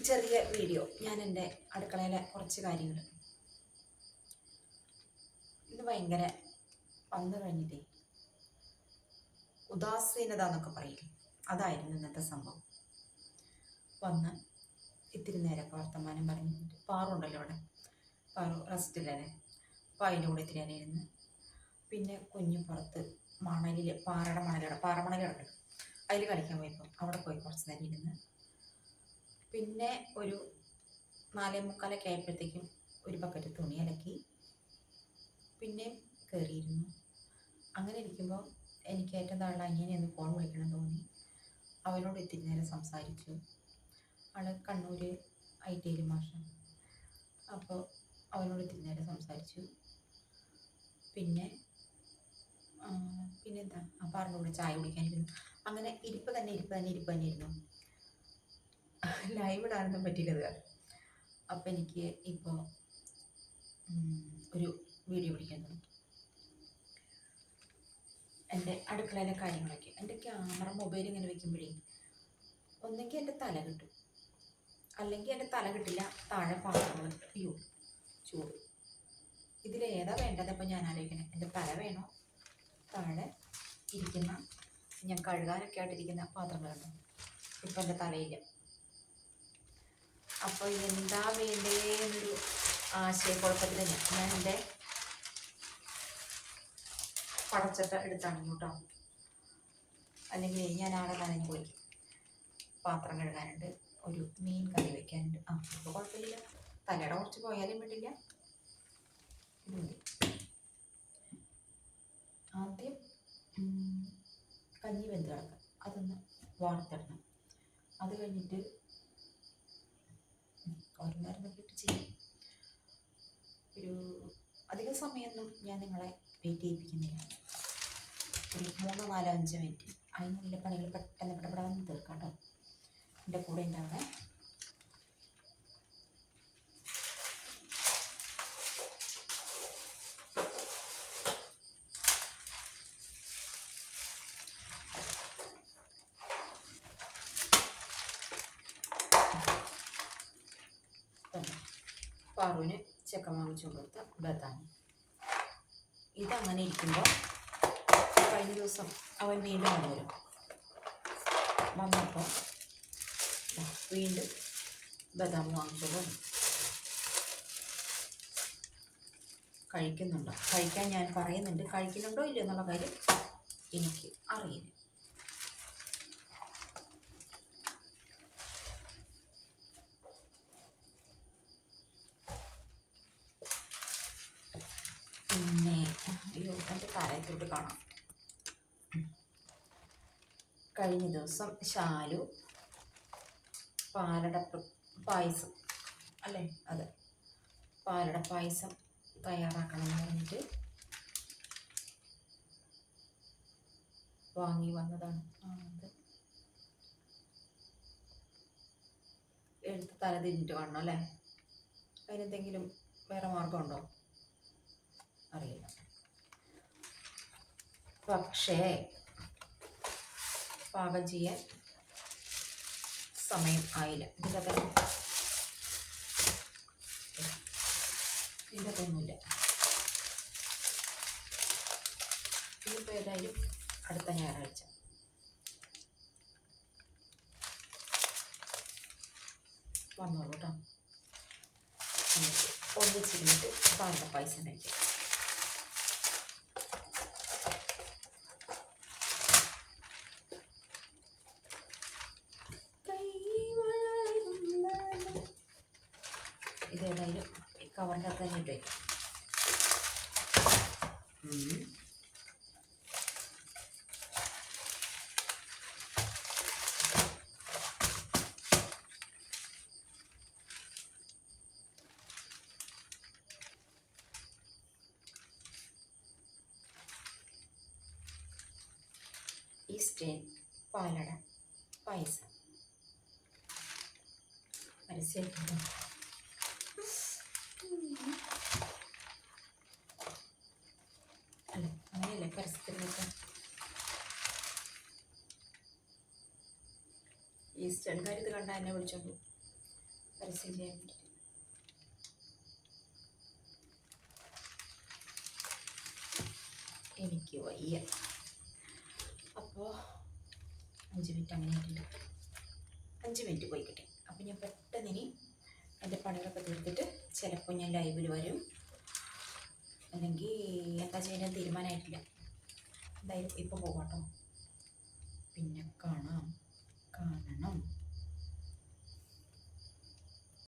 ചെറിയ വീഡിയോ. ഞാൻ എൻ്റെ അടുക്കളയിലെ കുറച്ച് കാര്യങ്ങൾ ഇന്ന് ഭയങ്കര വന്നു കഴിഞ്ഞിട്ടേ ഉദാസീനത എന്നൊക്കെ പറയില്ലേ, അതായിരുന്നു ഇന്നത്തെ സംഭവം. വന്ന് ഇത്തിരി നേരം വർത്തമാനം പറഞ്ഞിട്ട് പാറുണ്ടല്ലോ അവിടെ, പാറു റെസ്റ്റിലല്ലേ, അപ്പോൾ അതിൻ്റെ കൂടെ ഇത്തിരി നേരം ഇരുന്ന്, പിന്നെ കുഞ്ഞു പുറത്ത് മണലിൽ പാറമണൽ കിടക്കണം, അതിൽ കളിക്കാൻ പോയപ്പോൾ അവിടെ പോയി കുറച്ച് നേരം ഇരുന്ന്, പിന്നെ ഒരു 4:45 ആയപ്പോഴത്തേക്കും ഒരു ബക്കറ്റ് തുണി അലക്കി, പിന്നെ കയറിയിരുന്നു. അങ്ങനെ ഇരിക്കുമ്പോൾ എനിക്ക് ഏറ്റവും താഴെ അനിയനെ ഫോൺ വിളിക്കണം തോന്നി. അവനോട് ഇത്തിരി നേരം സംസാരിച്ചു. ആൾ കണ്ണൂർ IT മാഷം. അപ്പോൾ അവനോട് ഇത്തിരി നേരം സംസാരിച്ചു. പിന്നെന്താ പറഞ്ഞുകൂടെ ചായ കുടിക്കാനിരുന്നു. അങ്ങനെ ഇരിപ്പ് തന്നെ ഇരുന്നു. ലൈവ് ഇടാനൊന്നും പറ്റിയില്ല. അപ്പം എനിക്ക് ഇപ്പോൾ ഒരു വീഡിയോ പിടിക്കാൻ തോന്നി. എൻ്റെ അടുക്കളയിലെ കാര്യങ്ങളൊക്കെ, എൻ്റെ ക്യാമറ മൊബൈൽ ഇങ്ങനെ വെക്കുമ്പോഴേ ഒന്നെങ്കിൽ എൻ്റെ തല കിട്ടും, അല്ലെങ്കിൽ എൻ്റെ തല കിട്ടില്ല, താഴെ പാത്രങ്ങൾ കിട്ടും. അയ്യോ ചൂട്, ഇതിലേതാ വേണ്ടത്? അപ്പം ഞാൻ ആലോചിക്കണേ, എൻ്റെ തല വേണോ താഴെ ഇരിക്കുന്ന ഞാൻ കഴുകാനൊക്കെ ആയിട്ടിരിക്കുന്ന പാത്രങ്ങളുണ്ടോ? ഇപ്പം എൻ്റെ തലയില്ല. അപ്പോൾ എന്താ വേണ്ടതെന്നൊരു ആശയക്കുഴപ്പത്തിൽ ഞാൻ എൻ്റെ പടച്ചട്ട എടുത്താണ് കേട്ടോ. അല്ലെങ്കിൽ ഞാൻ ആകെ നനഞ്ഞു പോയി. പാത്രം കഴുകാനുണ്ട്, ഒരു മീൻ കറി വയ്ക്കാനുണ്ട്. ഇപ്പോൾ കുഴപ്പമില്ല, തലയുടെ കുറച്ച് പോയാലും വേണ്ടില്ല. ഇത് മതി. ആദ്യം കഞ്ഞി വെന്ത് കിടക്കാം, അതൊന്ന് വാർത്തിടണം. അത് കഴിഞ്ഞിട്ട് ഒരു നേരം നോക്കിയിട്ട് ചെയ്യും. ഒരു അധിക സമയമൊന്നും ഞാൻ നിങ്ങളെ വെയിറ്റ് ചെയ്യിപ്പിക്കുന്നില്ല. ഒരു 3, 4, 5 മിനിറ്റ് അതിനുള്ള പണികൾ പെട്ടെന്ന് പെട്ടെന്ന് തീർക്കാം കേട്ടോ. എൻ്റെ കൂടെ ഉണ്ടാവണേ. പാറുവിന് ചെക്കൻ വാങ്ങിച്ചു കൊടുത്ത ബദാം. ഇതങ്ങനെ ഇരിക്കുമ്പോൾ കഴിഞ്ഞ ദിവസം അവൻ വീണ്ടും വന്നപ്പോൾ വീണ്ടും ബദാം വാങ്ങിച്ചത് കഴിക്കുന്നുണ്ടോ, കഴിക്കാൻ ഞാൻ പറയുന്നുണ്ട്, കഴിക്കുന്നുണ്ടോ ഇല്ലയോ എന്നുള്ള കാര്യം എനിക്ക് അറിയില്ല. പിന്നെ എൻ്റെ തലയിലോട്ട് കാണാം. കഴിഞ്ഞ ദിവസം ശാലു പാലട പായസം അല്ലേ, അതെ, പാലട പായസം തയ്യാറാക്കണം എന്ന് പറഞ്ഞിട്ട് വാങ്ങി വന്നതാണ്. അത് എടുത്ത് തല തിരിഞ്ഞിട്ട് കാണണം അല്ലേ? അതിനെന്തെങ്കിലും വേറെ മാർഗമുണ്ടോ അറിയില്ല. പക്ഷേ പാകം ചെയ്യാൻ സമയം ആയില്ല. ഇതിനകത്തൊന്നുമില്ല. ഇനിയിപ്പോൾ ഏതായാലും അടുത്ത ഞായറാഴ്ച വന്നോളൂ കേട്ടോ. ഒന്നിച്ചിരുന്നിട്ട് പാലട പായസം കഴിക്കാം. ഇതേതായാലും കവറിൻ്റെ അകത്ത് തന്നെ ഇട്ട് വയ്ക്കും. ഈസ്റ്റേൺ പാലട പായസം മനസ്സിലാക്കുന്നു. അല്ല അങ്ങനെയല്ലേ പരസ്യത്തിലൊക്കെ ഈസ്റ്റേൺകാർ ഇത് കണ്ടാൽ എന്നെ വിളിച്ചോളൂ. പരസ്യം ചെയ്യാൻ വേണ്ടിയിട്ട്. എനിക്ക് വയ്യ. അപ്പോൾ 5 മിനിറ്റ് അങ്ങനെ ആയിട്ടുണ്ട്. 5 മിനിറ്റ് പോയി കിട്ടി. അപ്പോൾ ഞാൻ പെട്ടെന്ന് ഇനി എൻ്റെ പണികളൊക്കെ തീർത്തിട്ട് ചിലപ്പോൾ ഞാൻ ലൈവിൽ വരും, അല്ലെങ്കിൽ എന്താ ചെയ്യാൻ തീരുമാനമായിട്ടില്ല. എന്തായാലും ഇപ്പോൾ പോകാം കേട്ടോ. പിന്നെ കാണണം.